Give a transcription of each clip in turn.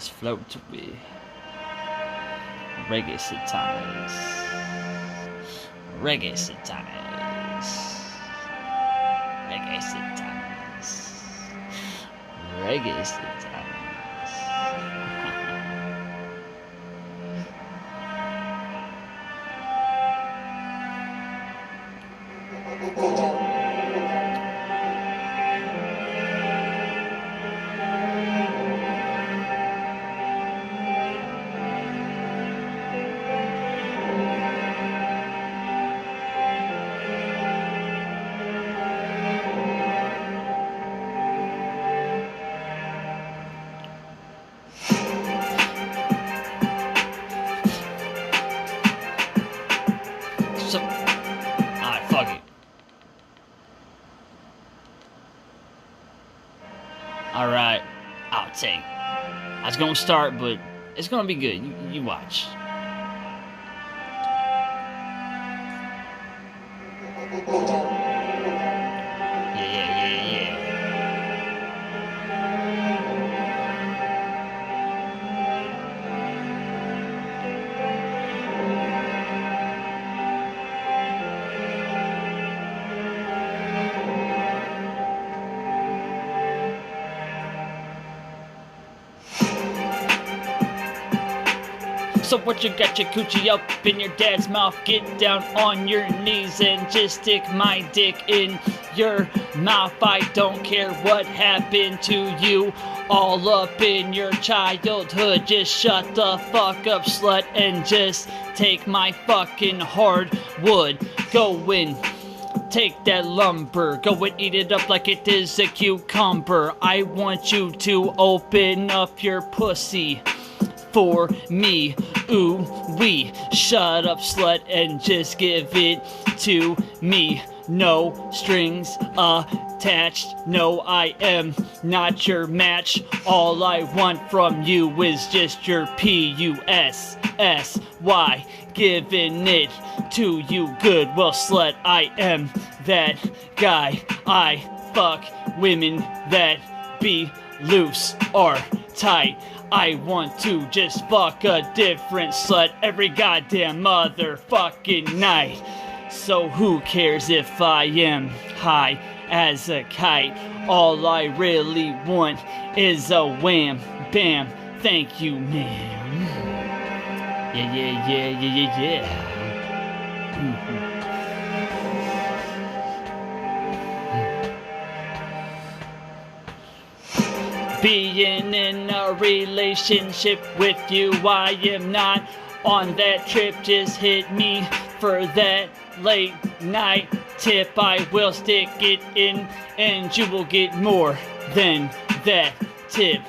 Let's float to it. Reggae satize. Reggae satize. Reggae satize. Reggae satize. So, alright, fuck it. Alright, I'll take. I was gonna start, but it's gonna be good. You watch. Yeah. So what, you got your coochie up in your dad's mouth? Get down on your knees and just stick my dick in your mouth. I don't care what happened to you all up in your childhood. Just shut the fuck up, slut, and just take my fucking hardwood. Go in. Take that lumber, go and eat it up like it is a cucumber. I want you to open up your pussy for me. Ooh wee, shut up, slut, and just give it to me. No strings attached. No, I am not your match. All I want from you is just your P-U-S-S-Y. Giving it to you good. Well, slut, I am that guy. I fuck women that be loose or tight. I want to just fuck a different slut every goddamn motherfucking night. So who cares if I am high as a kite? All I really want is a wham bam. Thank you, ma'am. Yeah. Being in a relationship with you, I am not on that trip. Just hit me for that late night tip. I will stick it in and you will get more than that tip.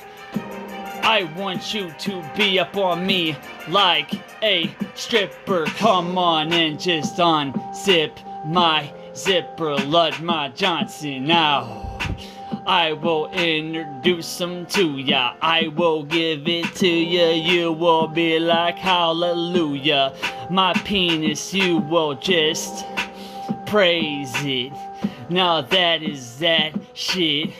I want you to be up on me like a stripper. Come on and just unzip my zipper. Lud my Johnson now. I will introduce them to ya. I will give it to ya. You will be like hallelujah. My penis, you will just praise it. Now that is that shit.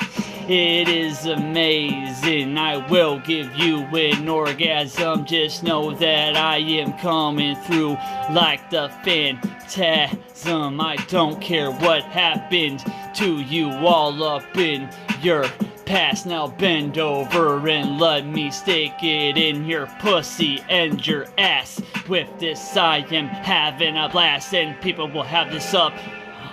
It is amazing. I will give you an orgasm. Just know that I am coming through like the phantasm. I don't care what happened to you all up in your past. Now bend over and let me stick it in your pussy and your ass. With this I am having a blast, and people will have this up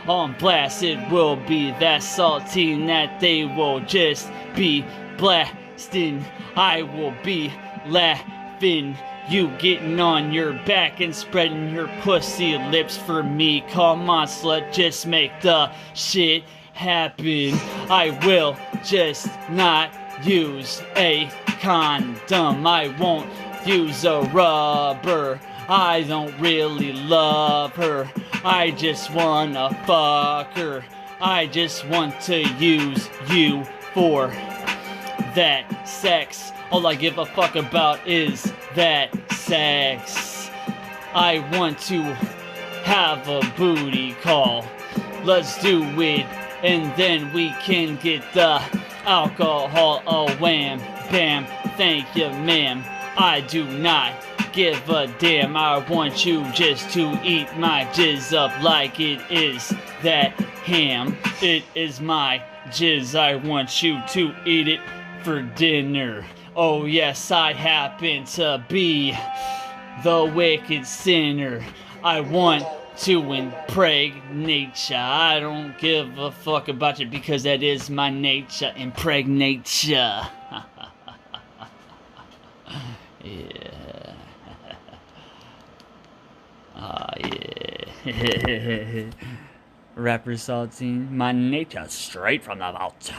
on blast. It will be that saltine that they will just be blasting. I will be laughing. You getting on your back and spreading your pussy lips for me. Come on, slut, just make the shit happen. I will just not use a condom. I won't use a rubber. I don't really love her. I just wanna fuck her. I just want to use you for that sex. All I give a fuck about is that sex. I want to have a booty call. Let's do it, and then we can get the alcohol. Oh, wham, bam. thank you, ma'am. I do not give a damn. I want you just to eat my jizz up like it is that ham. It is my jizz. I want you to eat it for dinner. Oh yes, I happen to be the wicked sinner. I want to impregnate ya. I don't give a fuck about you because that is my nature. Impregnate ya. Yeah. Ah, yeah. Rapper Saltine, my nature straight from the vault.